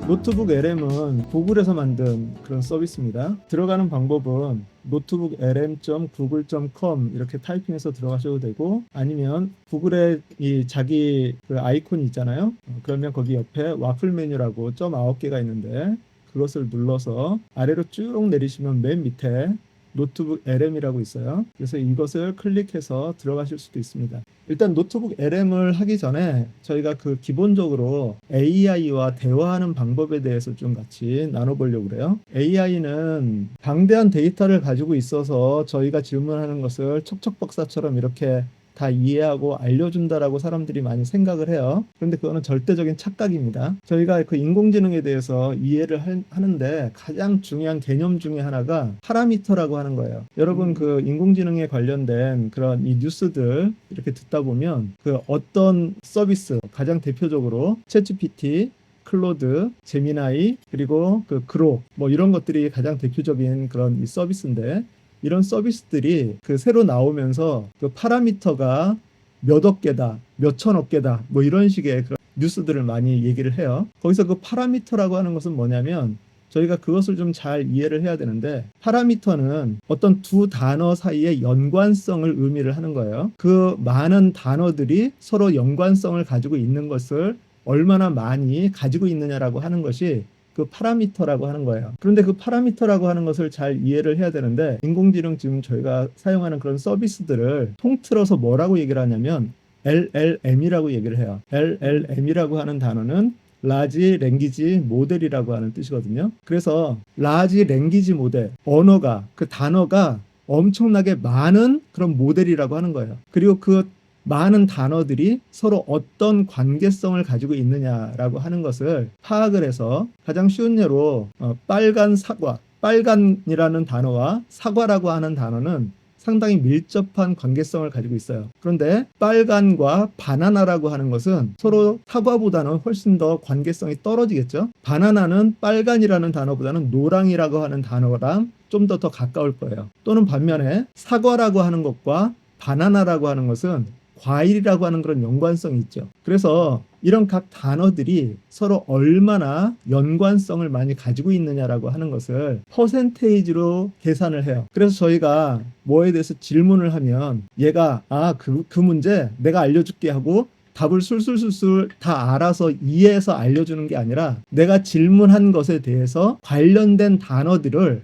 노트북 LM은 구글에서 만든 그런 서비스입니다. 들어가는 방법은 노트북 lm.google.com 이렇게 타이핑해서 들어가셔도 되고, 아니면 구글에 이 자기 그 아이콘이 있잖아요. 그러면 거기 옆에 와플 메뉴라고 점 9개가 있는데 그것을 눌러서 아래로 쭉 내리시면 맨 밑에 노트북 LM이라고 있어요. 그래서 이것을 클릭해서 들어가실 수도 있습니다. 일단 노트북 LM을 하기 전에 저희가 그 기본적으로 AI와 대화하는 방법에 대해서 좀 같이 나눠보려고 그래요. AI는 방대한 데이터를 가지고 있어서 저희가 질문하는 것을 척척박사처럼 이렇게 다 이해하고 알려준다라고 사람들이 많이 생각을 해요. 그런데 그거는 절대적인 착각입니다. 저희가 그 인공지능에 대해서 이해를 하는데 가장 중요한 개념 중에 하나가 파라미터라고 하는 거예요. 여러분 그 인공지능에 관련된 그런 이 뉴스들 이렇게 듣다 보면 그 어떤 서비스, 가장 대표적으로 챗GPT, 클로드, 제미나이, 그리고 그 그록 뭐 이런 것들이 가장 대표적인 그런 이 서비스인데, 이런 서비스들이 그 새로 나오면서 그 파라미터가 몇억 개다, 몇천억 개다, 뭐 이런 식의 그런 뉴스들을 많이 얘기를 해요. 거기서 그 파라미터라고 하는 것은 뭐냐면, 저희가 그것을 좀 잘 이해를 해야 되는데, 파라미터는 어떤 두 단어 사이의 연관성을 의미를 하는 거예요. 그 많은 단어들이 서로 연관성을 가지고 있는 것을 얼마나 많이 가지고 있느냐라고 하는 것이 그 파라미터라고 하는 거예요. 그런데 그 파라미터라고 하는 것을 잘 이해를 해야 되는데, 인공지능 지금 저희가 사용하는 그런 서비스들을 통틀어서 뭐라고 얘기를 하냐면 LLM이라고 얘기를 해요. LLM이라고 하는 단어는 라지 랭귀지 모델이라고 하는 뜻이거든요. 그래서 라지 랭귀지 모델, 언어가, 그 단어가 엄청나게 많은 그런 모델이라고 하는 거예요. 그리고 그 많은 단어들이 서로 어떤 관계성을 가지고 있느냐라고 하는 것을 파악을 해서, 가장 쉬운 예로 빨간 사과, 빨간이라는 단어와 사과라고 하는 단어는 상당히 밀접한 관계성을 가지고 있어요. 그런데 빨간과 바나나라고 하는 것은 서로 사과보다는 훨씬 더 관계성이 떨어지겠죠. 바나나는 빨간이라는 단어보다는 노랑이라고 하는 단어랑 좀 더 가까울 거예요. 또는 반면에 사과라고 하는 것과 바나나라고 하는 것은 과일이라고 하는 그런 연관성이 있죠. 그래서 이런 각 단어들이 서로 얼마나 연관성을 많이 가지고 있느냐라고 하는 것을 퍼센테이지로 계산을 해요. 그래서 저희가 뭐에 대해서 질문을 하면 얘가 그 문제 내가 알려줄게 하고 답을 술술술술 다 알아서 이해해서 알려주는 게 아니라, 내가 질문한 것에 대해서 관련된 단어들을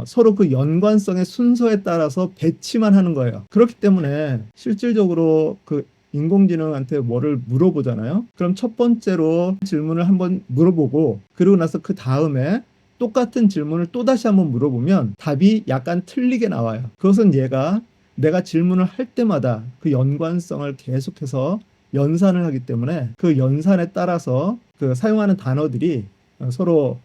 서로 그 연관성의 순서에 따라서 배치만 하는 거예요. 그렇기 때문에 실질적으로 그 인공지능한테 뭐를 물어보잖아요. 그럼 첫 번째로 질문을 한번 물어보고, 그리고 나서 그 다음에 똑같은 질문을 또다시 한번 물어보면 답이 약간 틀리게 나와요. 그것은 내가 질문을 할 때마다 그 연관성을 계속해서 연산을 하기 때문에, 그 연산에 따라서 그 사용하는 단어들이 서로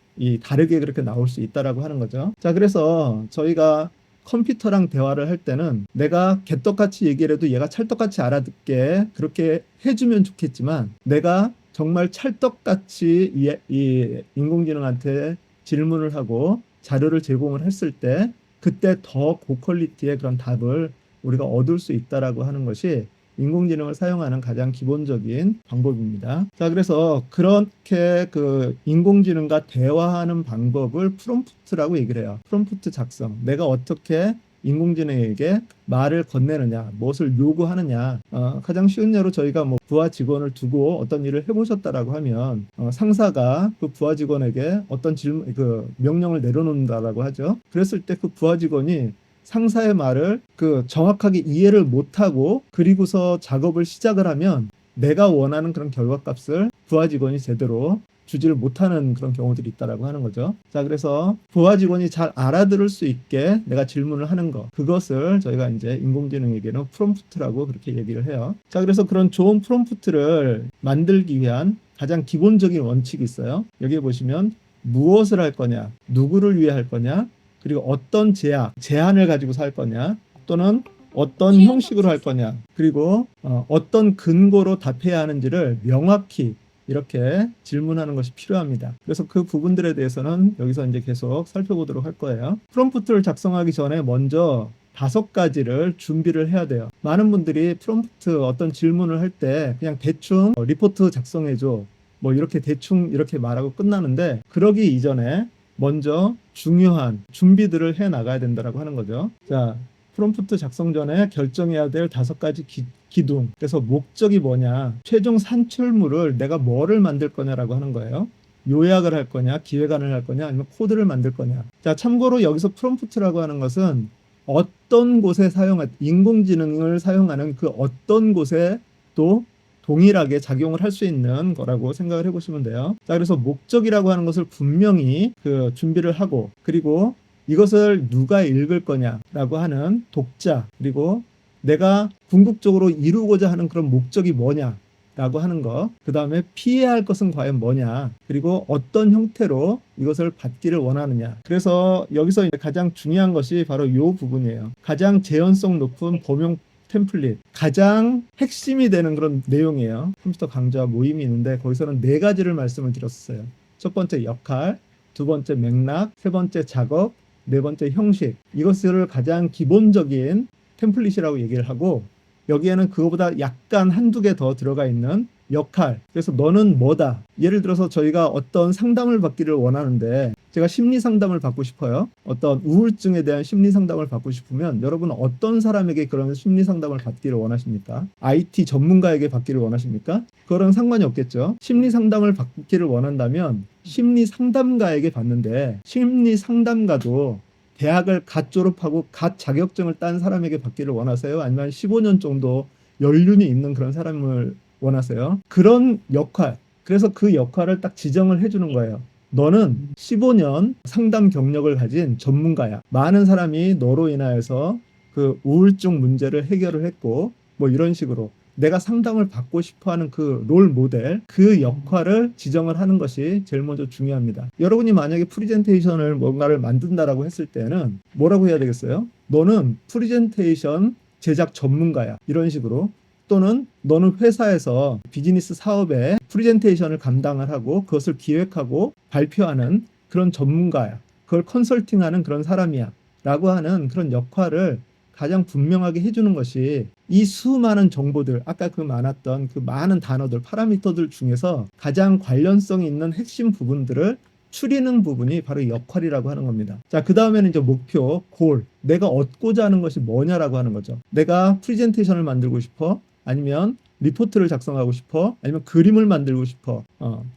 다르게 그렇게 나올 수 있다라고 하는 거죠. 자, 그래서 저희가 컴퓨터랑 대화를 할 때는 내가 개떡같이 얘기를 해도 얘가 찰떡같이 알아듣게 그렇게 해주면 좋겠지만, 내가 정말 찰떡같이 이 인공지능한테 질문을 하고 자료를 제공을 했을 때, 그때 더 고퀄리티의 그런 답을 우리가 얻을 수 있다라고 하는 것이 인공지능을 사용하는 가장 기본적인 방법입니다. 자, 그래서 그렇게 그 인공지능과 대화하는 방법을 프롬프트라고 얘기를 해요. 프롬프트 작성. 내가 어떻게 인공지능에게 말을 건네느냐, 무엇을 요구하느냐. 가장 쉬운 예로 저희가 뭐 부하 직원을 두고 어떤 일을 해보셨다라고 하면 상사가 그 부하 직원에게 어떤 그 명령을 내려놓는다라고 하죠. 그랬을 때 그 부하 직원이 상사의 말을 그 정확하게 이해를 못하고 그리고서 작업을 시작을 하면 내가 원하는 그런 결과값을 부하 직원이 제대로 주지를 못하는 그런 경우들이 있다라고 하는 거죠. 자, 그래서 부하 직원이 잘 알아들을 수 있게 내가 질문을 하는 거, 그것을 저희가 이제 인공지능에게는 프롬프트라고 그렇게 얘기를 해요. 자, 그래서 그런 좋은 프롬프트를 만들기 위한 가장 기본적인 원칙이 있어요. 여기 보시면 무엇을 할 거냐, 누구를 위해 할 거냐, 그리고 어떤 제한을 가지고서 할 거냐, 또는 어떤 형식으로 할 거냐, 그리고 어떤 근거로 답해야 하는지를 명확히 이렇게 질문하는 것이 필요합니다. 그래서 그 부분들에 대해서는 여기서 이제 계속 살펴보도록 할 거예요. 프롬프트를 작성하기 전에 먼저 5가지를 준비를 해야 돼요. 많은 분들이 프롬프트 어떤 질문을 할 때 그냥 대충 리포트 작성해줘, 뭐 이렇게 대충 이렇게 말하고 끝나는데, 그러기 이전에 먼저 중요한 준비들을 해 나가야 된다라고 하는 거죠. 자, 프롬프트 작성 전에 결정해야 될 5가지 기둥. 그래서 목적이 뭐냐, 최종 산출물을 내가 뭐를 만들 거냐라고 하는 거예요. 요약을 할 거냐, 기획안을 할 거냐, 아니면 코드를 만들 거냐. 자, 참고로 여기서 프롬프트라고 하는 것은 어떤 곳에 인공지능을 사용하는 그 어떤 곳에 또 동일하게 작용을 할 수 있는 거라고 생각을 해보시면 돼요. 자, 그래서 목적이라고 하는 것을 분명히 그 준비를 하고, 그리고 이것을 누가 읽을 거냐라고 하는 독자, 그리고 내가 궁극적으로 이루고자 하는 그런 목적이 뭐냐라고 하는 거, 그 다음에 피해야 할 것은 과연 뭐냐, 그리고 어떤 형태로 이것을 받기를 원하느냐. 그래서 여기서 가장 중요한 것이 바로 이 부분이에요. 가장 재현성 높은 범용 템플릿, 가장 핵심이 되는 그런 내용이에요. 컴퓨터 강좌 모임이 있는데 거기서는 4가지를 말씀을 드렸어요. 첫 번째 역할, 두 번째 맥락, 세 번째 작업, 네 번째 형식. 이것을 가장 기본적인 템플릿이라고 얘기를 하고, 여기에는 그거보다 약간 한두 개 더 들어가 있는 역할. 그래서 너는 뭐다. 예를 들어서 저희가 어떤 상담을 받기를 원하는데, 제가 심리 상담을 받고 싶어요. 어떤 우울증에 대한 심리 상담을 받고 싶으면 여러분은 어떤 사람에게 그런 심리 상담을 받기를 원하십니까? IT 전문가에게 받기를 원하십니까? 그거랑 상관이 없겠죠. 심리 상담을 받기를 원한다면 심리 상담가에게 받는데, 심리 상담가도 대학을 갓 졸업하고 갓 자격증을 딴 사람에게 받기를 원하세요? 아니면 15년 정도 연륜이 있는 그런 사람을 원하세요? 그런 역할, 그래서 그 역할을 딱 지정을 해주는 거예요. 너는 15년 상담 경력을 가진 전문가야. 많은 사람이 너로 인하여서 그 우울증 문제를 해결을 했고, 뭐 이런 식으로 내가 상담을 받고 싶어하는 그 롤 모델, 그 역할을 지정을 하는 것이 제일 먼저 중요합니다. 여러분이 만약에 프리젠테이션을 뭔가를 만든다라고 했을 때는 뭐라고 해야 되겠어요? 너는 프리젠테이션 제작 전문가야. 이런 식으로. 또는 너는 회사에서 비즈니스 사업에 프리젠테이션을 감당을 하고 그것을 기획하고 발표하는 그런 전문가야. 그걸 컨설팅하는 그런 사람이야. 라고 하는 그런 역할을 가장 분명하게 해주는 것이, 이 수많은 정보들, 아까 그 많았던 그 많은 단어들, 파라미터들 중에서 가장 관련성이 있는 핵심 부분들을 추리는 부분이 바로 역할이라고 하는 겁니다. 자, 그 다음에는 이제 목표, 골, 내가 얻고자 하는 것이 뭐냐라고 하는 거죠. 내가 프리젠테이션을 만들고 싶어? 아니면 리포트를 작성하고 싶어? 아니면 그림을 만들고 싶어?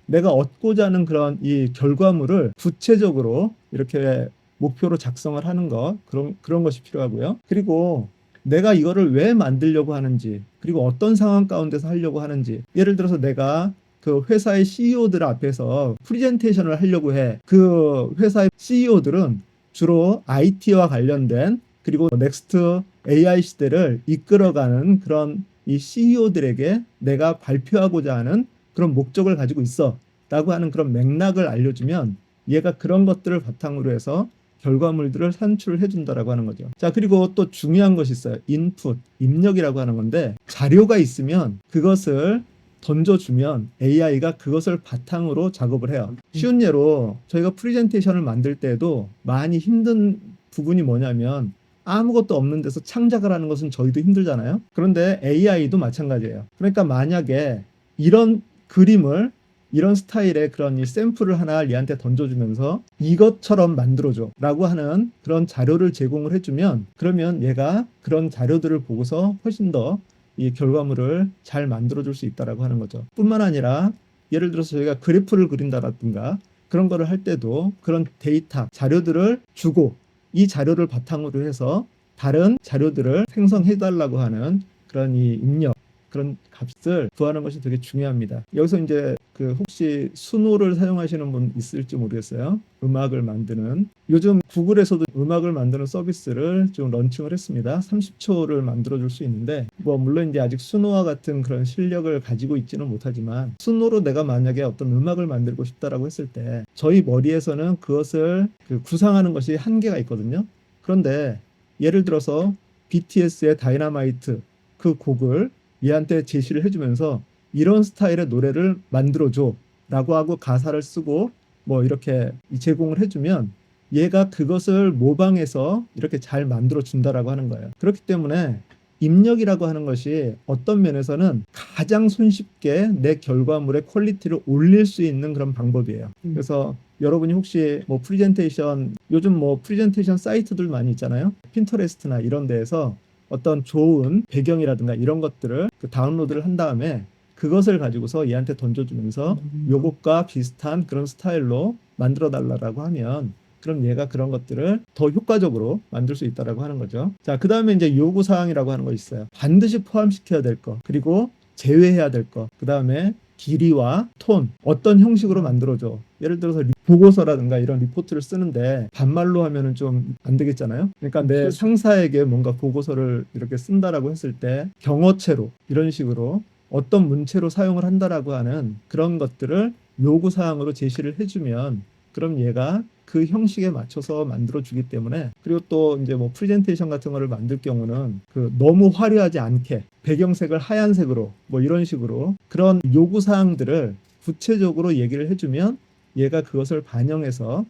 내가 얻고자 하는 그런 이 결과물을 구체적으로 이렇게 목표로 작성을 하는 것, 그런 것이 필요하고요. 그리고 내가 이거를 왜 만들려고 하는지, 그리고 어떤 상황 가운데서 하려고 하는지. 예를 들어서 내가 그 회사의 CEO들 앞에서 프리젠테이션을 하려고 해. 그 회사의 CEO들은 주로 IT와 관련된, 그리고 넥스트 AI 시대를 이끌어가는 그런 이 CEO들에게 내가 발표하고자 하는 그런 목적을 가지고 있어 라고 하는 그런 맥락을 알려주면, 얘가 그런 것들을 바탕으로 해서 결과물들을 산출을 해준다라고 하는 거죠. 자, 그리고 또 중요한 것이 있어요. 인풋, 입력이라고 하는 건데, 자료가 있으면 그것을 던져주면 AI가 그것을 바탕으로 작업을 해요. 쉬운 예로 저희가 프레젠테이션을 만들 때도 많이 힘든 부분이 뭐냐면, 아무것도 없는 데서 창작을 하는 것은 저희도 힘들잖아요. 그런데 AI도 마찬가지예요. 그러니까 만약에 이런 그림을, 이런 스타일의 그런 이 샘플을 하나 얘한테 던져주면서 이것처럼 만들어줘 라고 하는 그런 자료를 제공을 해주면, 그러면 얘가 그런 자료들을 보고서 훨씬 더 이 결과물을 잘 만들어줄 수 있다라고 하는 거죠. 뿐만 아니라 예를 들어서 저희가 그래프를 그린다라든가 그런 거를 할 때도 그런 데이터, 자료들을 주고 이 자료를 바탕으로 해서 다른 자료들을 생성해달라고 하는 그런 이 입력, 그런 값을 구하는 것이 되게 중요합니다. 여기서 이제 그 혹시 수노를 사용하시는 분 있을지 모르겠어요. 음악을 만드는, 요즘 구글에서도 음악을 만드는 서비스를 좀 런칭을 했습니다. 30초를 만들어줄 수 있는데, 뭐 물론 이제 아직 수노와 같은 그런 실력을 가지고 있지는 못하지만, 수노로 내가 만약에 어떤 음악을 만들고 싶다라고 했을 때 저희 머리에서는 그것을 구상하는 것이 한계가 있거든요. 그런데 예를 들어서 BTS의 다이너마이트 그 곡을 얘한테 제시를 해주면서 이런 스타일의 노래를 만들어줘 라고 하고 가사를 쓰고 뭐 이렇게 제공을 해주면 얘가 그것을 모방해서 이렇게 잘 만들어 준다라고 하는 거예요. 그렇기 때문에 입력이라고 하는 것이 어떤 면에서는 가장 손쉽게 내 결과물의 퀄리티를 올릴 수 있는 그런 방법이에요. 그래서 여러분이 혹시 뭐 프리젠테이션, 요즘 뭐 프리젠테이션 사이트들 많이 있잖아요. 핀터레스트나 이런 데에서 어떤 좋은 배경이라든가 이런 것들을 다운로드를 한 다음에 그것을 가지고서 얘한테 던져주면서 요것과 비슷한 그런 스타일로 만들어 달라고 하면, 그럼 얘가 그런 것들을 더 효과적으로 만들 수 있다라고 하는 거죠. 자, 그 다음에 이제 요구사항이라고 하는 거 있어요. 반드시 포함시켜야 될 거, 그리고 제외해야 될 거, 그 다음에 길이와 톤, 어떤 형식으로 만들어줘. 예를 들어서 보고서라든가 이런 리포트를 쓰는데 반말로 하면은 좀 안 되겠잖아요. 그러니까 내 상사에게 뭔가 보고서를 이렇게 쓴다라고 했을 때 경어체로 이런 식으로 어떤 문체로 사용을 한다라고 하는 그런 것들을 요구사항으로 제시를 해주면, 그럼 얘가 그 형식에 맞춰서 만들어 주기 때문에, 그리고 또 이제 뭐 프레젠테이션 같은 거를 만들 경우는 그 너무 화려하지 않게 배경색을 하얀색으로 뭐 이런 식으로 그런 요구 사항들을 구체적으로 얘기를 해주면 얘가 그것을 반영해서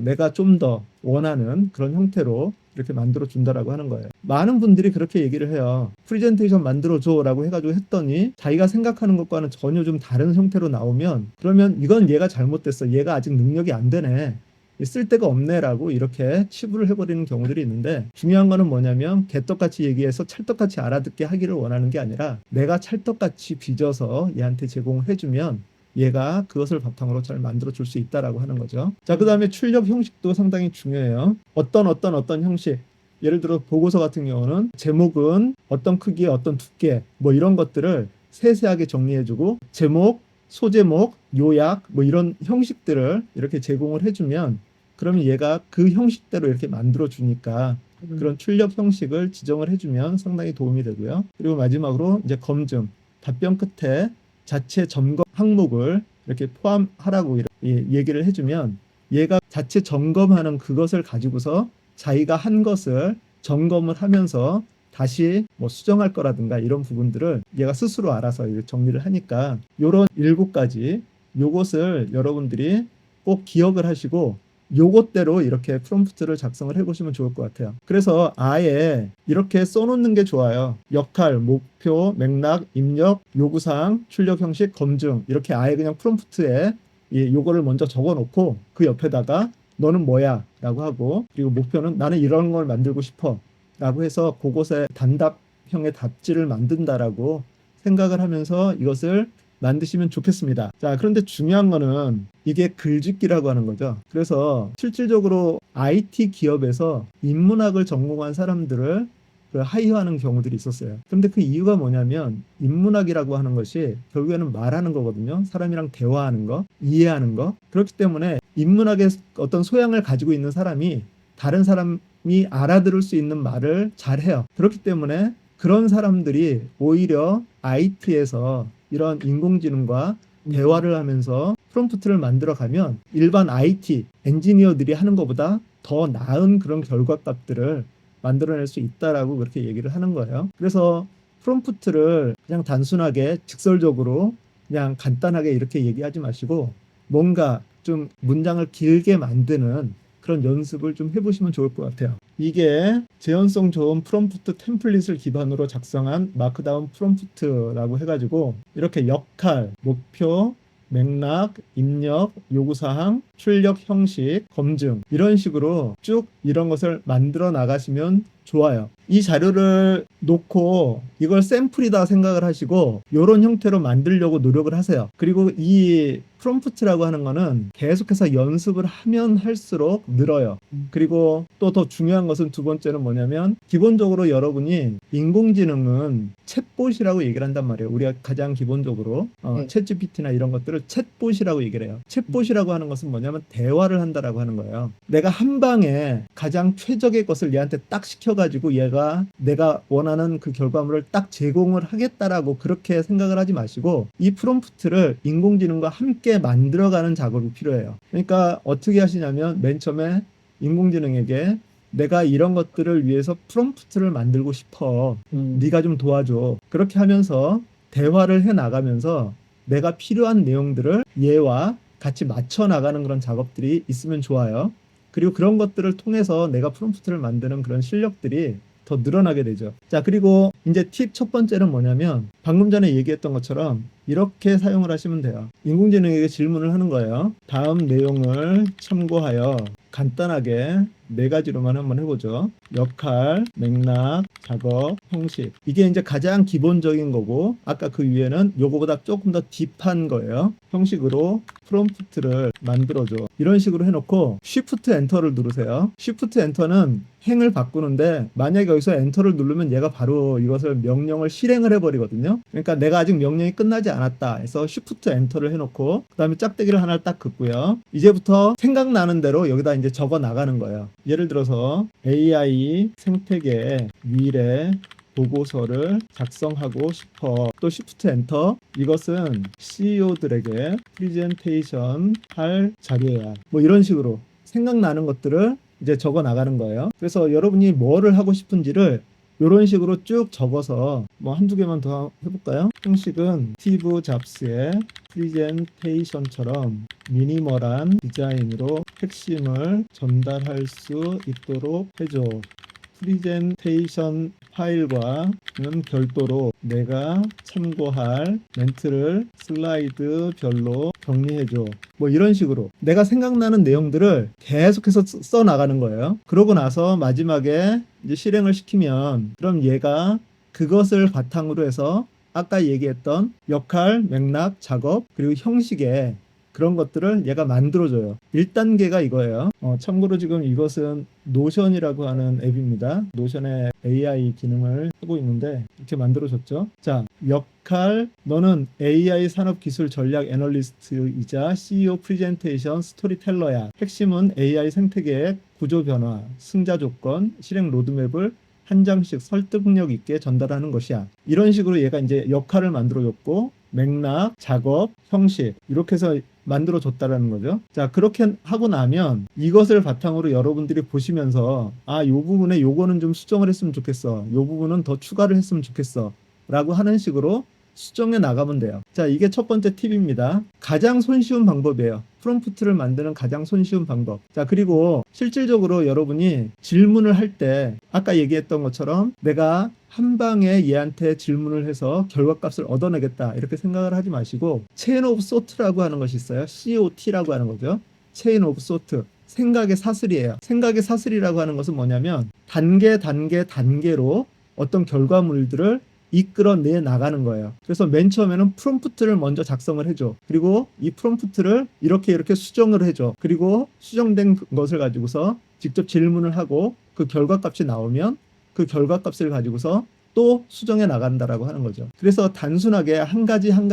내가 좀 더 원하는 그런 형태로 이렇게 만들어 준다라고 하는 거예요. 많은 분들이 그렇게 얘기를 해요. 프레젠테이션 만들어 줘라고 해가지고 했더니 자기가 생각하는 것과는 전혀 좀 다른 형태로 나오면, 그러면 이건 얘가 잘못됐어, 얘가 아직 능력이 안 되네, 쓸 데가 없네라고 이렇게 치부를 해버리는 경우들이 있는데, 중요한 거는 뭐냐면 개떡같이 얘기해서 찰떡같이 알아듣게 하기를 원하는 게 아니라 내가 찰떡같이 빚어서 얘한테 제공을 해주면 얘가 그것을 바탕으로 잘 만들어 줄 수 있다라고 하는 거죠. 자, 그 다음에 출력 형식도 상당히 중요해요. 어떤 형식, 예를 들어 보고서 같은 경우는 제목은 어떤 크기에 어떤 두께 뭐 이런 것들을 세세하게 정리해주고, 제목, 소제목, 요약 뭐 이런 형식들을 이렇게 제공을 해주면, 그러면 얘가 그 형식대로 이렇게 만들어 주니까 그런 출력 형식을 지정을 해주면 상당히 도움이 되고요. 그리고 마지막으로 이제 검증, 답변 끝에 자체 점검 항목을 이렇게 포함하라고 이렇게 얘기를 해주면, 얘가 자체 점검하는 그것을 가지고서 자기가 한 것을 점검을 하면서 다시 뭐 수정할 거라든가 이런 부분들을 얘가 스스로 알아서 정리를 하니까, 요런 7가지 요것을 여러분들이 꼭 기억을 하시고 요것대로 이렇게 프롬프트를 작성을 해보시면 좋을 것 같아요. 그래서 아예 이렇게 써놓는 게 좋아요. 역할, 목표, 맥락, 입력, 요구사항, 출력 형식, 검증, 이렇게 아예 그냥 프롬프트에 요거를 먼저 적어놓고 그 옆에다가 너는 뭐야? 라고 하고, 그리고 목표는 나는 이런 걸 만들고 싶어 라고 해서 그곳에 단답형의 답지를 만든다라고 생각을 하면서 이것을 만드시면 좋겠습니다. 자, 그런데 중요한 거는 이게 글짓기라고 하는 거죠. 그래서 실질적으로 IT 기업에서 인문학을 전공한 사람들을 하이어하는 경우들이 있었어요. 그런데 그 이유가 뭐냐면, 인문학이라고 하는 것이 결국에는 말하는 거거든요. 사람이랑 대화하는 거, 이해하는 거. 그렇기 때문에 인문학의 어떤 소양을 가지고 있는 사람이 다른 사람이 알아들을 수 있는 말을 잘해요. 그렇기 때문에 그런 사람들이 오히려 IT에서 이런 인공지능과 대화를 하면서 프롬프트를 만들어 가면 일반 IT 엔지니어들이 하는 것보다 더 나은 그런 결과값들을 만들어낼 수 있다라고 그렇게 얘기를 하는 거예요. 그래서 프롬프트를 그냥 단순하게 직설적으로 그냥 간단하게 이렇게 얘기하지 마시고 뭔가 좀 문장을 길게 만드는 그런 연습을 좀 해보시면 좋을 것 같아요. 이게 재현성 좋은 프롬프트 템플릿을 기반으로 작성한 마크다운 프롬프트라고 해가지고 이렇게 역할, 목표, 맥락, 입력, 요구사항, 출력 형식, 검증 이런 식으로 쭉 이런 것을 만들어 나가시면 좋아요. 이 자료를 놓고 이걸 샘플이다 생각을 하시고 이런 형태로 만들려고 노력을 하세요. 그리고 이 프롬프트라고 하는 거는 계속해서 연습을 하면 할수록 늘어요. 그리고 또 더 중요한 것은 두 번째는 뭐냐면, 기본적으로 여러분이 인공지능은 챗봇이라고 얘기를 한단 말이에요. 우리가 가장 기본적으로 챗GPT나 이런 것들을 챗봇이라고 얘기를 해요. 챗봇이라고 하는 것은 뭐냐면 대화를 한다라고 하는 거예요. 내가 한 방에 가장 최적의 것을 얘한테 딱 시켜가지고 얘가 내가 원하는 그 결과물을 딱 제공을 하겠다라고 그렇게 생각을 하지 마시고, 이 프롬프트를 인공지능과 함께 만들어가는 작업이 필요해요. 그러니까 어떻게 하시냐면, 맨 처음에 인공지능에게 내가 이런 것들을 위해서 프롬프트를 만들고 싶어, 네가 좀 도와줘. 그렇게 하면서 대화를 해 나가면서 내가 필요한 내용들을 얘와 같이 맞춰 나가는 그런 작업들이 있으면 좋아요. 그리고 그런 것들을 통해서 내가 프롬프트를 만드는 그런 실력들이 더 늘어나게 되죠. 자, 그리고 이제 팁 첫 번째는 뭐냐면 방금 전에 얘기했던 것처럼 이렇게 사용을 하시면 돼요. 인공지능에게 질문을 하는 거예요. 다음 내용을 참고하여 간단하게 네 가지로만 한번 해보죠. 역할, 맥락, 작업, 형식. 이게 이제 가장 기본적인 거고, 아까 그 위에는 요거보다 조금 더 딥한 거예요. 형식으로 프롬프트를 만들어줘. 이런 식으로 해놓고 Shift 엔터를 누르세요. Shift 엔터는 행을 바꾸는데 만약에 여기서 엔터를 누르면 얘가 바로 이것을 명령을 실행을 해버리거든요. 그러니까 내가 아직 명령이 끝나지 않았다 해서 Shift 엔터를 해놓고 그 다음에 짝대기를 하나 딱 긋고요. 이제부터 생각나는 대로 여기다 이제 적어 나가는 거예요. 예를 들어서 AI 생태계 미래 보고서를 작성하고 싶어. 또 Shift 엔터. 이것은 CEO들에게 프리젠테이션 할 자료야. 뭐 이런 식으로 생각나는 것들을 이제 적어 나가는 거예요. 그래서 여러분이 뭐를 하고 싶은지를 이런 식으로 쭉 적어서 뭐 한두 개만 더 해볼까요? 형식은 스티브 잡스의 프리젠테이션처럼 미니멀한 디자인으로 핵심을 전달할 수 있도록 해줘. 프리젠테이션 파일과는 별도로 내가 참고할 멘트를 슬라이드별로 정리해줘. 뭐 이런 식으로 내가 생각나는 내용들을 계속해서 써 나가는 거예요. 그러고 나서 마지막에 이제 실행을 시키면 그럼 얘가 그것을 바탕으로 해서 아까 얘기했던 역할, 맥락, 작업, 그리고 형식에 그런 것들을 얘가 만들어줘요. 1단계가 이거예요. 참고로 지금 이것은 노션이라고 하는 앱입니다. 노션의 AI 기능을 하고 있는데 이렇게 만들어줬죠. 자, 역할, 너는 AI 산업기술 전략 애널리스트이자 CEO 프리젠테이션 스토리텔러야. 핵심은 AI 생태계의 구조 변화, 승자 조건, 실행 로드맵을 한 장씩 설득력 있게 전달하는 것이야. 이런 식으로 얘가 이제 역할을 만들어줬고 맥락, 작업, 형식 이렇게 해서 만들어줬다라는 거죠. 자, 그렇게 하고 나면 이것을 바탕으로 여러분들이 보시면서 요 부분에 요거는 좀 수정을 했으면 좋겠어. 요 부분은 더 추가를 했으면 좋겠어. 라고 하는 식으로 수정해 나가면 돼요. 자, 이게 첫 번째 팁입니다. 가장 손쉬운 방법이에요. 프롬프트를 만드는 가장 손쉬운 방법. 자, 그리고 실질적으로 여러분이 질문을 할 때 아까 얘기했던 것처럼 내가 한 방에 얘한테 질문을 해서 결과값을 얻어내겠다 이렇게 생각을 하지 마시고 체인 오브 소트라고 하는 것이 있어요. COT라고 하는 거죠. 체인 오브 소트. 생각의 사슬이에요. 생각의 사슬이라고 하는 것은 뭐냐면 단계로 어떤 결과물들을 이끌어내 나가는 거예요. 그래서 맨 처음에는 프롬프트를 먼저 작성을 해줘. 그리고 이 프롬프트를 이렇게 수정을 해줘. 그리고 수정된 것을 가지고서 직접 질문을 하고 그 결과값이 나오면 그 결과값을 가지고서 또 수정해 나간다라고 하는 거죠. 그래서 단순하게 한 가지 한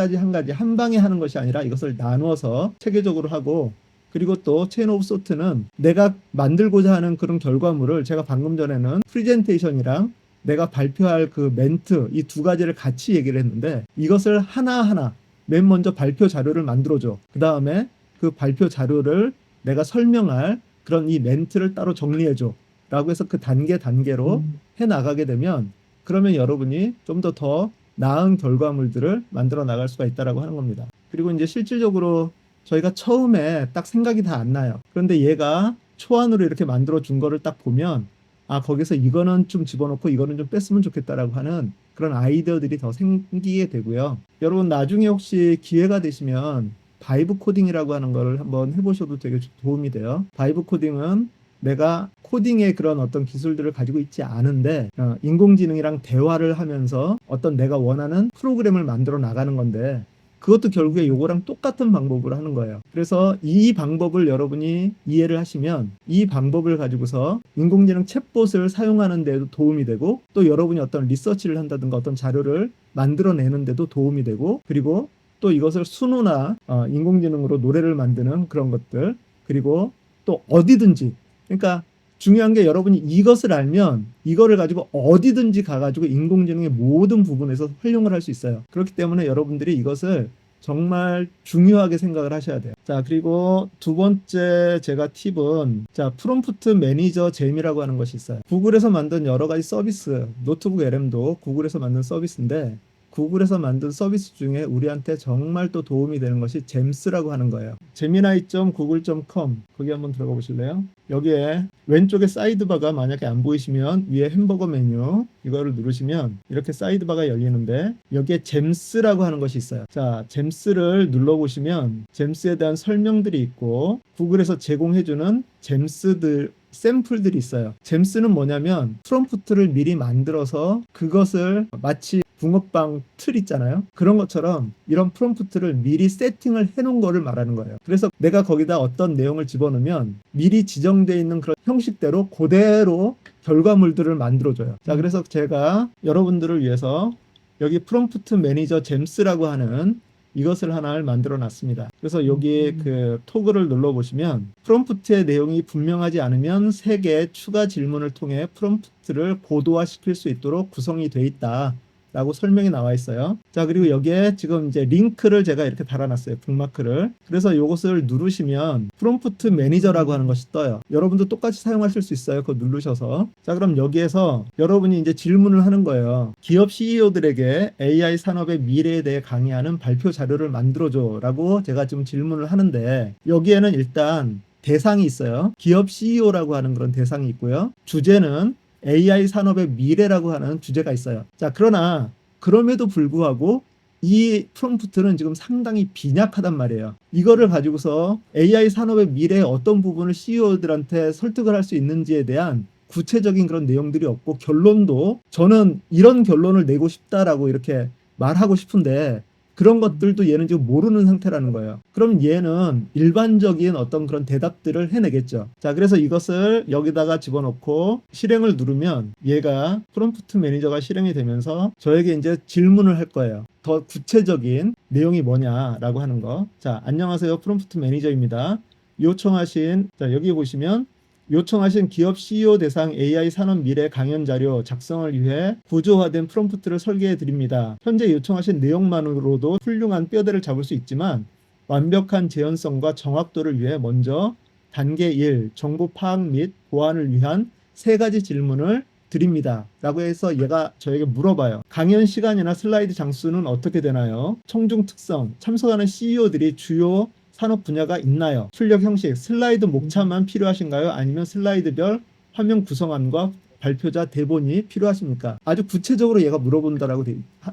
방에 하는 것이 아니라 이것을 나누어서 체계적으로 하고 그리고 또 체인 오브 소트는 내가 만들고자 하는 그런 결과물을 제가 방금 전에는 프리젠테이션이랑 내가 발표할 그 멘트 이 두 가지를 같이 얘기를 했는데 이것을 하나하나 맨 먼저 발표 자료를 만들어줘. 그 다음에 그 발표 자료를 내가 설명할 그런 이 멘트를 따로 정리해줘. 라고 해서 그 단계로 해나가게 되면 그러면 여러분이 좀 더 나은 결과물들을 만들어 나갈 수가 있다라고 하는 겁니다. 그리고 이제 실질적으로 저희가 처음에 딱 생각이 다 안 나요. 그런데 얘가 초안으로 이렇게 만들어 준 거를 딱 보면 거기서 이거는 좀 집어넣고 이거는 좀 뺐으면 좋겠다라고 하는 그런 아이디어들이 더 생기게 되고요. 여러분 나중에 혹시 기회가 되시면 바이브 코딩이라고 하는 걸 한번 해보셔도 되게 도움이 돼요. 바이브 코딩은 내가 코딩의 그런 어떤 기술들을 가지고 있지 않은데 인공지능이랑 대화를 하면서 어떤 내가 원하는 프로그램을 만들어 나가는 건데 그것도 결국에 요거랑 똑같은 방법으로 하는 거예요. 그래서 이 방법을 여러분이 이해를 하시면 이 방법을 가지고서 인공지능 챗봇을 사용하는 데도 도움이 되고 또 여러분이 어떤 리서치를 한다든가 어떤 자료를 만들어내는 데도 도움이 되고 그리고 또 이것을 순우나 인공지능으로 노래를 만드는 그런 것들 그리고 또 어디든지 그러니까 중요한 게 여러분이 이것을 알면 이거를 가지고 어디든지 가가지고 인공지능의 모든 부분에서 활용을 할 수 있어요. 그렇기 때문에 여러분들이 이것을 정말 중요하게 생각을 하셔야 돼요. 자, 그리고 두 번째 제가 팁은 프롬프트 매니저 잼이라고 하는 것이 있어요. 구글에서 만든 여러 가지 서비스, 노트북 LM도 구글에서 만든 서비스인데 구글에서 만든 서비스 중에 우리한테 정말 또 도움이 되는 것이 잼스라고 하는 거예요. gemini.google.com 거기 한번 들어가 보실래요? 여기에 왼쪽에 사이드바가 만약에 안 보이시면 위에 햄버거 메뉴 이거를 누르시면 이렇게 사이드바가 열리는데 여기에 잼스라고 하는 것이 있어요. 자, 잼스를 눌러보시면 잼스에 대한 설명들이 있고 구글에서 제공해주는 잼스들 샘플들이 있어요. 잼스는 뭐냐면 프롬프트를 미리 만들어서 그것을 마치 붕어빵 틀 있잖아요. 그런 것처럼 이런 프롬프트를 미리 세팅을 해놓은 거를 말하는 거예요. 그래서 내가 거기다 어떤 내용을 집어넣으면 미리 지정되어 있는 그런 형식대로 그대로 결과물들을 만들어줘요. 자, 그래서 제가 여러분들을 위해서 여기 프롬프트 매니저 잼스라고 하는 이것을 하나를 만들어 놨습니다. 그래서 여기 그 토글을 눌러 보시면 프롬프트의 내용이 분명하지 않으면 3개의 추가 질문을 통해 프롬프트를 고도화시킬 수 있도록 구성이 되어 있다 라고 설명이 나와 있어요. 자, 그리고 여기에 지금 이제 링크를 제가 이렇게 달아놨어요. 북마크를. 그래서 이것을 누르시면 프롬프트 매니저라고 하는 것이 떠요. 여러분도 똑같이 사용하실 수 있어요. 그거 누르셔서. 자, 그럼 여기에서 여러분이 이제 질문을 하는 거예요. 기업 CEO들에게 AI 산업의 미래에 대해 강의하는 발표 자료를 만들어줘 라고 제가 지금 질문을 하는데 여기에는 일단 대상이 있어요. 기업 CEO라고 하는 그런 대상이 있고요. 주제는 AI 산업의 미래라고 하는 주제가 있어요. 자, 그러나 그럼에도 불구하고 이 프롬프트는 지금 상당히 빈약하단 말이에요. 이거를 가지고서 AI 산업의 미래의 어떤 부분을 CEO들한테 설득을 할 수 있는지에 대한 구체적인 그런 내용들이 없고 결론도 저는 이런 결론을 내고 싶다라고 이렇게 말하고 싶은데 그런 것들도 얘는 지금 모르는 상태라는 거예요. 그럼 얘는 일반적인 어떤 그런 대답들을 해내겠죠. 자, 그래서 이것을 여기다가 집어넣고 실행을 누르면 얘가 프롬프트 매니저가 실행이 되면서 저에게 이제 질문을 할 거예요. 더 구체적인 내용이 뭐냐라고 하는 거. 자, 안녕하세요. 프롬프트 매니저입니다. 요청하신, 자, 여기 보시면 요청하신 기업 CEO 대상 AI 산업 미래 강연 자료 작성을 위해 구조화된 프롬프트를 설계해 드립니다. 현재 요청하신 내용만으로도 훌륭한 뼈대를 잡을 수 있지만 완벽한 재현성과 정확도를 위해 먼저 단계 1 정보 파악 및 보완을 위한 3가지 질문을 드립니다. 라고 해서 얘가 저에게 물어봐요. 강연 시간이나 슬라이드 장수는 어떻게 되나요? 청중 특성, 참석하는 CEO들이 주요 산업 분야가 있나요? 출력 형식, 슬라이드 목차만 필요하신가요? 아니면 슬라이드별 화면 구성안과 발표자 대본이 필요하십니까? 아주 구체적으로 얘가 물어본다라고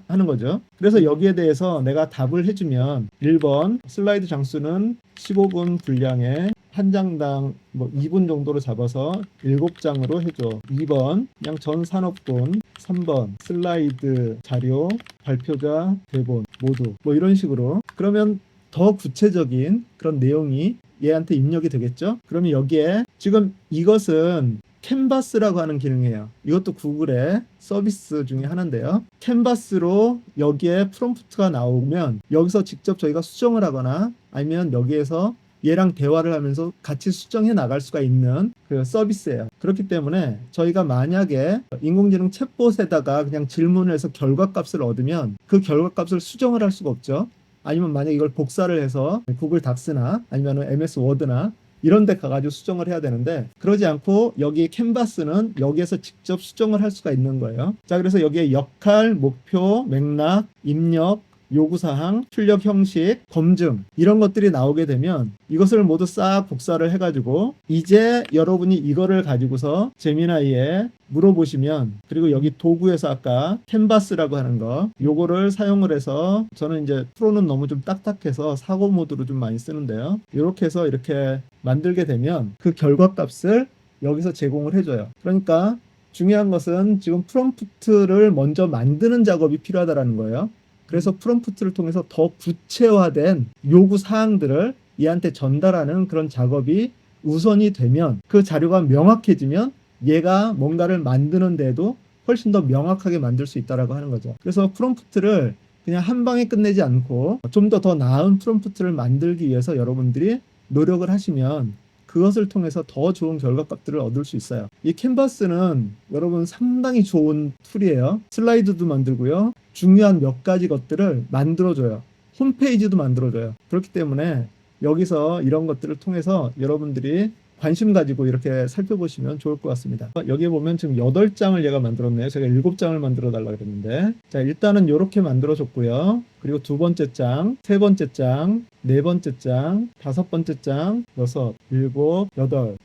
하는 거죠. 그래서 여기에 대해서 내가 답을 해주면 1번 슬라이드 장수는 15분 분량에 한 장당 뭐 2분 정도로 잡아서 7장으로 해줘. 2번 그냥 전 산업군. 3번 슬라이드 자료 발표자 대본 모두 뭐 이런 식으로. 그러면 더 구체적인 그런 내용이 얘한테 입력이 되겠죠. 그러면 여기에 지금 이것은 캔버스라고 하는 기능이에요. 이것도 구글의 서비스 중에 하나인데요. 캔버스로 여기에 프롬프트가 나오면 여기서 직접 저희가 수정을 하거나 아니면 여기에서 얘랑 대화를 하면서 같이 수정해 나갈 수가 있는 그 서비스예요. 그렇기 때문에 저희가 만약에 인공지능 챗봇에다가 그냥 질문을 해서 결과값을 얻으면 그 결과값을 수정을 할 수가 없죠. 아니면 만약 이걸 복사를 해서 구글 닥스나 아니면 MS 워드나 이런 데 가가지고 수정을 해야 되는데 그러지 않고 여기 캔버스는 여기에서 직접 수정을 할 수가 있는 거예요. 자, 그래서 여기에 역할, 목표, 맥락, 입력, 요구사항, 출력 형식, 검증 이런 것들이 나오게 되면 이것을 모두 싹 복사를 해가지고 이제 여러분이 이거를 가지고서 제미나이에 물어보시면 그리고 여기 도구에서 아까 캔버스라고 하는 거 요거를 사용을 해서 저는 이제 프로는 너무 좀 딱딱해서 사고 모드로 좀 많이 쓰는데요. 이렇게 해서 이렇게 만들게 되면 그 결과값을 여기서 제공을 해줘요. 그러니까 중요한 것은 지금 프롬프트를 먼저 만드는 작업이 필요하다는 거예요. 그래서 프롬프트를 통해서 더 구체화된 요구 사항들을 얘한테 전달하는 그런 작업이 우선이 되면 그 자료가 명확해지면 얘가 뭔가를 만드는 데도 훨씬 더 명확하게 만들 수 있다라고 하는 거죠. 그래서 프롬프트를 그냥 한 방에 끝내지 않고 좀 더 나은 프롬프트를 만들기 위해서 여러분들이 노력을 하시면 그것을 통해서 더 좋은 결과값들을 얻을 수 있어요. 이 캔버스는 여러분 상당히 좋은 툴이에요. 슬라이드도 만들고요. 중요한 몇 가지 것들을 만들어줘요. 홈페이지도 만들어줘요. 그렇기 때문에 여기서 이런 것들을 통해서 여러분들이 관심 가지고 이렇게 살펴보시면 좋을 것 같습니다. 여기 보면 지금 8장을 얘가 만들었네요. 제가 7장을 만들어 달라고 그랬는데, 자, 일단은 이렇게 만들어 줬고요. 그리고 두 번째 장, 세 번째 장, 네 번째 장, 다섯 번째 장, 여섯, 일곱, 여덟.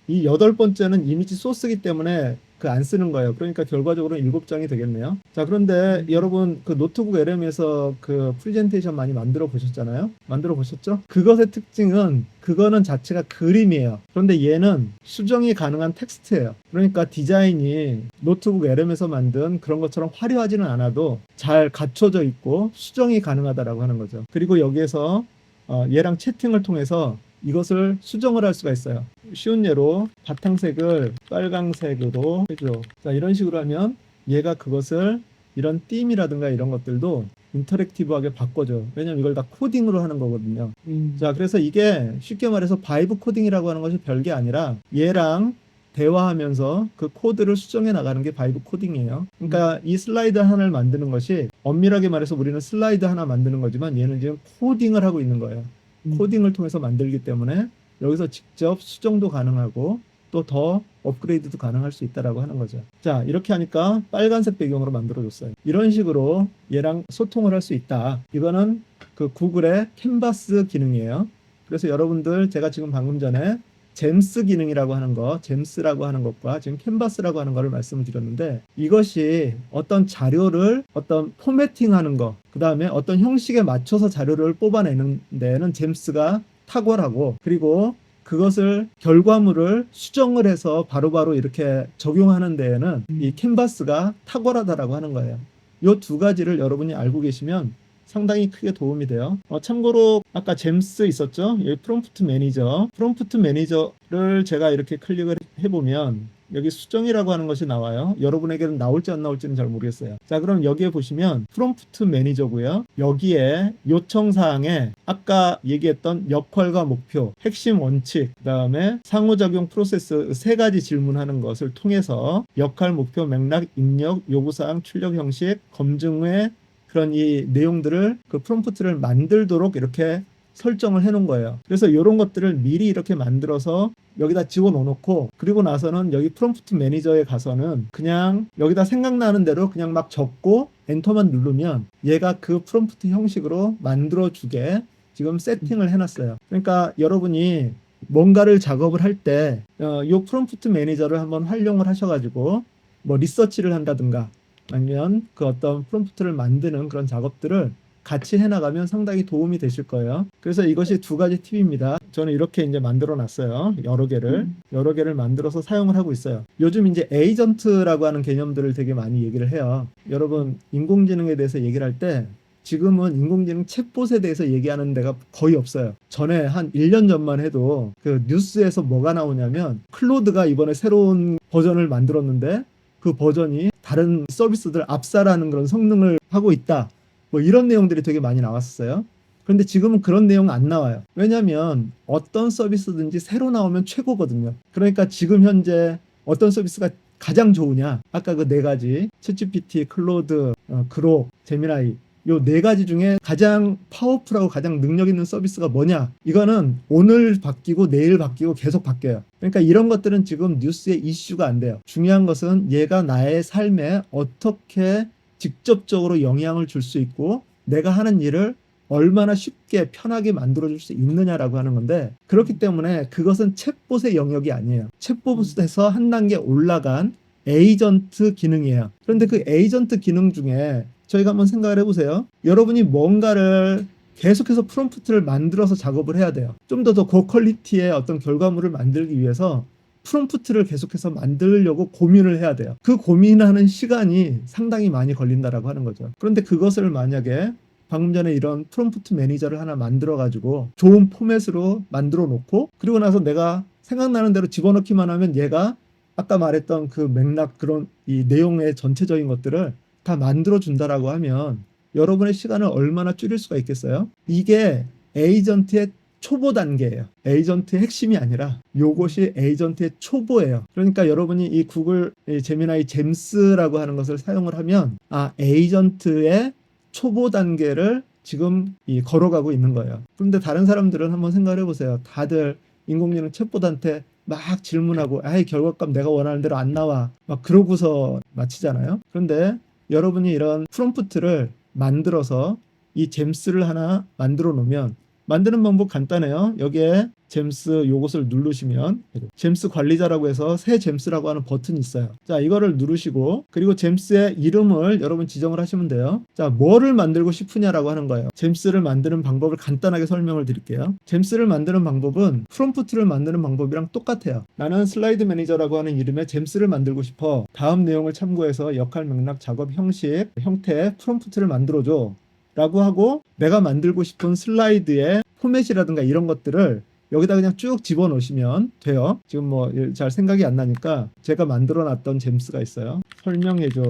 이 8번째는 이미지 소스이기 때문에 안 쓰는 거예요. 그러니까 결과적으로 7장이 되겠네요. 자, 그런데 여러분 그 노트북 LM에서 그 프레젠테이션 많이 만들어 보셨잖아요. 만들어 보셨죠? 그것의 특징은 그거는 자체가 그림이에요. 그런데 얘는 수정이 가능한 텍스트예요. 그러니까 디자인이 노트북 LM에서 만든 그런 것처럼 화려하지는 않아도 잘 갖춰져 있고 수정이 가능하다라고 하는 거죠. 그리고 여기에서 얘랑 채팅을 통해서 이것을 수정을 할 수가 있어요. 쉬운 예로 바탕색을 빨강색으로 해줘. 자, 이런 식으로 하면 얘가 그것을 이런 띠임이라든가 이런 것들도 인터랙티브하게 바꿔줘. 왜냐면 이걸 다 코딩으로 하는 거거든요. 자, 그래서 이게 쉽게 말해서 바이브 코딩이라고 하는 것이 별게 아니라 얘랑 대화하면서 그 코드를 수정해 나가는 게 바이브 코딩이에요. 그러니까 이 슬라이드 하나를 만드는 것이 엄밀하게 말해서 우리는 슬라이드 하나 만드는 거지만 얘는 지금 코딩을 하고 있는 거예요. 코딩을 통해서 만들기 때문에 여기서 직접 수정도 가능하고 또 더 업그레이드도 가능할 수 있다라고 하는 거죠. 자, 이렇게 하니까 빨간색 배경으로 만들어줬어요. 이런 식으로 얘랑 소통을 할 수 있다. 이거는 그 구글의 캔버스 기능이에요. 그래서 여러분들 제가 지금 방금 전에 잼스 기능이라고 하는 거, 잼스라고 하는 것과 지금 캔버스라고 하는 거를 말씀을 드렸는데, 이것이 어떤 자료를 어떤 포매팅하는 거, 그 다음에 어떤 형식에 맞춰서 자료를 뽑아내는 데는 잼스가 탁월하고, 그리고 그것을 결과물을 수정을 해서 바로바로 이렇게 적용하는 데에는 이 캔버스가 탁월하다라고 하는 거예요. 이 두 가지를 여러분이 알고 계시면 상당히 크게 도움이 돼요. 참고로 아까 잼스 있었죠? 여기 프롬프트 매니저. 프롬프트 매니저를 제가 이렇게 클릭을 해보면 여기 수정이라고 하는 것이 나와요. 여러분에게는 나올지 안 나올지는 잘 모르겠어요. 자, 그럼 여기에 보시면 프롬프트 매니저고요. 여기에 요청사항에 아까 얘기했던 역할과 목표, 핵심 원칙, 그 다음에 상호작용 프로세스 세 가지 질문하는 것을 통해서 역할, 목표, 맥락, 입력, 요구사항, 출력 형식, 검증 후에 그런 이 내용들을 그 프롬프트를 만들도록 이렇게 설정을 해 놓은 거예요. 그래서 이런 것들을 미리 이렇게 만들어서 여기다 집어넣고, 그리고 나서는 여기 프롬프트 매니저에 가서는 그냥 여기다 생각나는 대로 그냥 막 적고 엔터만 누르면 얘가 그 프롬프트 형식으로 만들어주게 지금 세팅을 해놨어요. 그러니까 여러분이 뭔가를 작업을 할 때 이 프롬프트 매니저를 한번 활용을 하셔가지고 뭐 리서치를 한다든가 아니면 그 어떤 프롬프트를 만드는 그런 작업들을 같이 해나가면 상당히 도움이 되실 거예요. 그래서 이것이 두 가지 팁입니다. 저는 이렇게 이제 만들어 놨어요. 여러 개를 만들어서 사용을 하고 있어요. 요즘 이제 에이전트라고 하는 개념들을 되게 많이 얘기를 해요. 여러분, 인공지능에 대해서 얘기를 할 때 지금은 인공지능 챗봇에 대해서 얘기하는 데가 거의 없어요. 전에 한 1년 전만 해도 그 뉴스에서 뭐가 나오냐면 클로드가 이번에 새로운 버전을 만들었는데 그 버전이 다른 서비스들 압살하는 그런 성능을 하고 있다. 뭐 이런 내용들이 되게 많이 나왔었어요. 그런데 지금은 그런 내용 안 나와요. 왜냐하면 어떤 서비스든지 새로 나오면 최고거든요. 그러니까 지금 현재 어떤 서비스가 가장 좋으냐? 아까 그 네 가지 챗GPT, 클로드, 그록, 제미나이 요 네 가지 중에 가장 파워풀하고 가장 능력 있는 서비스가 뭐냐? 이거는 오늘 바뀌고 내일 바뀌고 계속 바뀌어요. 그러니까 이런 것들은 지금 뉴스에 이슈가 안 돼요. 중요한 것은 얘가 나의 삶에 어떻게 직접적으로 영향을 줄 수 있고 내가 하는 일을 얼마나 쉽게 편하게 만들어줄 수 있느냐라고 하는 건데, 그렇기 때문에 그것은 챗봇의 영역이 아니에요. 챗봇에서 한 단계 올라간 에이전트 기능이에요. 그런데 그 에이전트 기능 중에 저희가 한번 생각을 해보세요. 여러분이 뭔가를 계속해서 프롬프트를 만들어서 작업을 해야 돼요. 좀 더 고퀄리티의 어떤 결과물을 만들기 위해서 프롬프트를 계속해서 만들려고 고민을 해야 돼요. 그 고민하는 시간이 상당히 많이 걸린다라고 하는 거죠. 그런데 그것을 만약에 방금 전에 이런 프롬프트 매니저를 하나 만들어 가지고 좋은 포맷으로 만들어 놓고, 그리고 나서 내가 생각나는 대로 집어넣기만 하면 얘가 아까 말했던 그 맥락, 그런 이 내용의 전체적인 것들을 다 만들어 준다라고 하면 여러분의 시간을 얼마나 줄일 수가 있겠어요? 이게 에이전트의 초보 단계예요. 에이전트의 핵심이 아니라 요것이 에이전트의 초보예요. 그러니까 여러분이 이 구글 제미나이 잼스라고 하는 것을 사용을 하면 에이전트의 초보 단계를 지금 걸어가고 있는 거예요. 그런데 다른 사람들은 한번 생각을 해보세요. 다들 인공지능 챗봇한테 막 질문하고 아이 결과값 내가 원하는 대로 안 나와 막 그러고서 마치잖아요. 그런데 여러분이 이런 프롬프트를 만들어서 이 잼스를 하나 만들어 놓으면 만드는 방법 간단해요. 여기에 잼스 요것을 누르시면 잼스 관리자라고 해서 새 잼스라고 하는 버튼이 있어요. 자, 이거를 누르시고 그리고 잼스의 이름을 여러분 지정을 하시면 돼요. 자, 뭐를 만들고 싶으냐라고 하는 거예요. 잼스를 만드는 방법을 간단하게 설명을 드릴게요. 잼스를 만드는 방법은 프롬프트를 만드는 방법이랑 똑같아요. 나는 슬라이드 매니저라고 하는 이름의 잼스를 만들고 싶어. 다음 내용을 참고해서 역할 맥락 작업 형식 형태 프롬프트를 만들어줘 라고 하고 내가 만들고 싶은 슬라이드의 포맷이라든가 이런 것들을 여기다 그냥 쭉 집어넣으시면 돼요. 지금 뭐 잘 생각이 안 나니까 제가 만들어 놨던 잼스가 있어요. 설명해줘.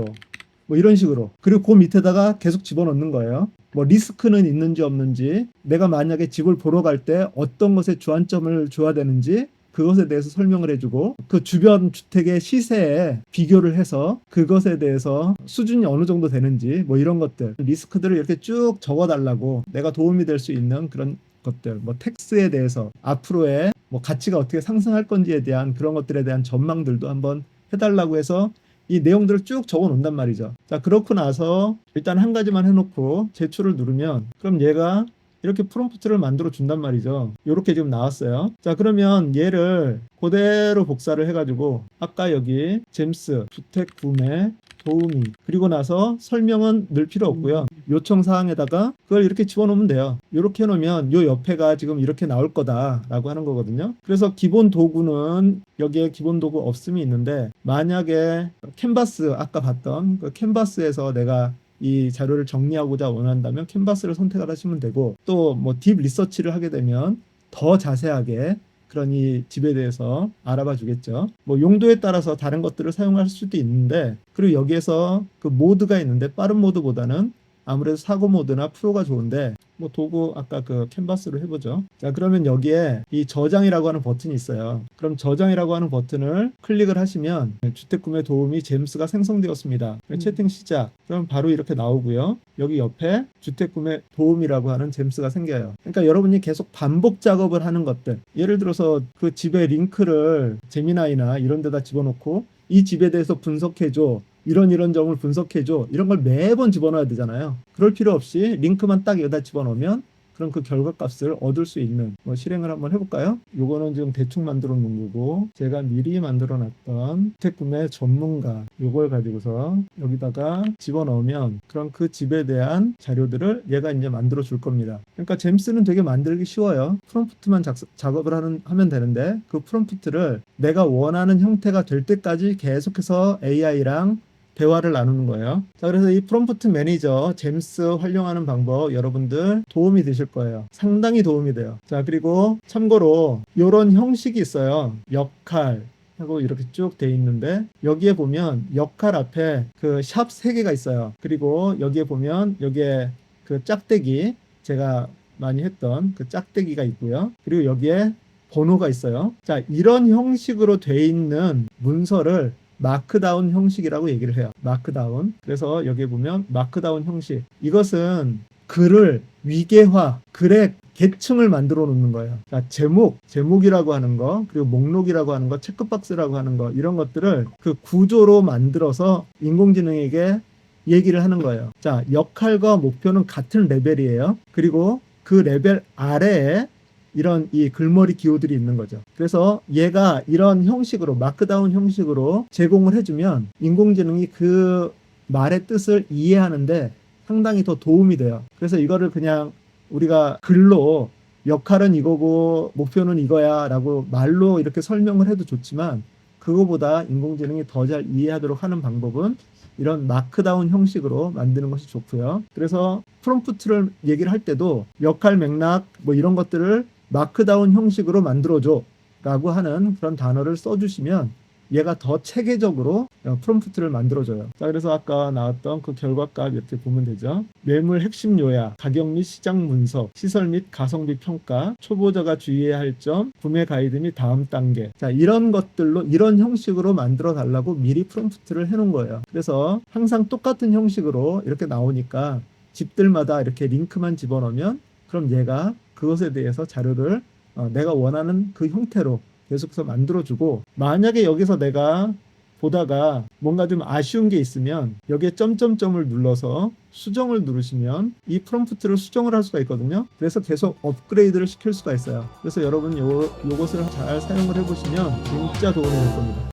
뭐 이런 식으로. 그리고 그 밑에다가 계속 집어넣는 거예요. 뭐 리스크는 있는지 없는지, 내가 만약에 집을 보러 갈 때 어떤 것에 주안점을 줘야 되는지 그것에 대해서 설명을 해주고 그 주변 주택의 시세에 비교를 해서 그것에 대해서 수준이 어느 정도 되는지 뭐 이런 것들 리스크들을 이렇게 쭉 적어달라고 내가 도움이 될 수 있는 그런 것들 뭐 텍스에 대해서 앞으로의 뭐 가치가 어떻게 상승할 건지에 대한 그런 것들에 대한 전망들도 한번 해달라고 해서 이 내용들을 쭉 적어 놓는단 말이죠. 자, 그렇고 나서 일단 한 가지만 해놓고 제출을 누르면 그럼 얘가 이렇게 프롬프트를 만들어 준단 말이죠. 이렇게 지금 나왔어요. 자, 그러면 얘를 그대로 복사를 해가지고 아까 여기 잼스 주택 구매 도우미 그리고 나서 설명은 넣을 필요 없고요. 요청 사항에다가 그걸 이렇게 집어넣으면 돼요. 이렇게 해놓으면 요 옆에가 지금 이렇게 나올 거다라고 하는 거거든요. 그래서 기본 도구는 여기에 기본 도구 없음이 있는데 만약에 캔버스 아까 봤던 그 캔버스에서 내가 이 자료를 정리하고자 원한다면 캔버스를 선택을 하시면 되고 또 뭐 딥 리서치를 하게 되면 더 자세하게 그런 이 집에 대해서 알아봐 주겠죠. 뭐 용도에 따라서 다른 것들을 사용할 수도 있는데 그리고 여기에서 그 모드가 있는데 빠른 모드보다는 아무래도 사고 모드나 프로가 좋은데 뭐 도구 아까 그 캔버스로 해보죠. 자, 그러면 여기에 이 저장이라고 하는 버튼이 있어요. 그럼 저장이라고 하는 버튼을 클릭을 하시면 주택구매 도우미 잼스가 생성되었습니다. 채팅 시작. 그럼 바로 이렇게 나오고요. 여기 옆에 주택구매 도우미라고 하는 잼스가 생겨요. 그러니까 여러분이 계속 반복 작업을 하는 것들 예를 들어서 그 집의 링크를 제미나이나 이런 데다 집어넣고 이 집에 대해서 분석해줘. 이런 점을 분석해줘. 이런 걸 매번 집어넣어야 되잖아요. 그럴 필요 없이 링크만 딱 여기다 집어넣으면 그럼 그 결과값을 얻을 수 있는 뭐 실행을 한번 해볼까요? 요거는 지금 대충 만들어 놓은 거고 제가 미리 만들어 놨던 주택구매 전문가 요걸 가지고서 여기다가 집어넣으면 그럼 그 집에 대한 자료들을 얘가 이제 만들어 줄 겁니다. 그러니까 잼스는 되게 만들기 쉬워요. 프롬프트만 작업을 하면 되는데 그 프롬프트를 내가 원하는 형태가 될 때까지 계속해서 AI랑 대화를 나누는 거예요. 자, 그래서 이 프롬프트 매니저 잼스 활용하는 방법 여러분들 도움이 되실 거예요. 상당히 도움이 돼요. 자, 그리고 참고로 이런 형식이 있어요. 역할 하고 이렇게 쭉 돼 있는데 여기에 보면 역할 앞에 그 샵 3개가 있어요. 그리고 여기에 보면 여기에 그 짝대기 제가 많이 했던 그 짝대기가 있고요. 그리고 여기에 번호가 있어요. 자, 이런 형식으로 돼 있는 문서를 마크다운 형식이라고 얘기를 해요. 마크다운. 그래서 여기 보면 마크다운 형식. 이것은 글을 위계화, 글의 계층을 만들어 놓는 거예요. 자, 제목이라고 하는 거, 그리고 목록이라고 하는 거, 체크박스라고 하는 거, 이런 것들을 그 구조로 만들어서 인공지능에게 얘기를 하는 거예요. 자, 역할과 목표는 같은 레벨이에요. 그리고 그 레벨 아래에 이런 이 글머리 기호들이 있는 거죠. 그래서 얘가 이런 형식으로 마크다운 형식으로 제공을 해주면 인공지능이 그 말의 뜻을 이해하는데 상당히 더 도움이 돼요. 그래서 이거를 그냥 우리가 글로 역할은 이거고 목표는 이거야 라고 말로 이렇게 설명을 해도 좋지만 그거보다 인공지능이 더 잘 이해하도록 하는 방법은 이런 마크다운 형식으로 만드는 것이 좋고요. 그래서 프롬프트를 얘기를 할 때도 역할 맥락 뭐 이런 것들을 마크다운 형식으로 만들어줘 라고 하는 그런 단어를 써주시면 얘가 더 체계적으로 프롬프트를 만들어줘요. 자, 그래서 아까 나왔던 그 결과값 이렇게 보면 되죠. 매물 핵심 요약, 가격 및 시장 분석, 시설 및 가성비 평가, 초보자가 주의해야 할 점, 구매 가이드 및 다음 단계. 자, 이런 것들로 이런 형식으로 만들어 달라고 미리 프롬프트를 해놓은 거예요. 그래서 항상 똑같은 형식으로 이렇게 나오니까 집들마다 이렇게 링크만 집어넣으면 그럼 얘가 그것에 대해서 자료를 내가 원하는 그 형태로 계속해서 만들어주고, 만약에 여기서 내가 보다가 뭔가 좀 아쉬운 게 있으면 여기에 점점점을 눌러서 수정을 누르시면 이 프롬프트를 수정을 할 수가 있거든요. 그래서 계속 업그레이드를 시킬 수가 있어요. 그래서 여러분 요것을 잘 사용을 해보시면 진짜 도움이 될 겁니다.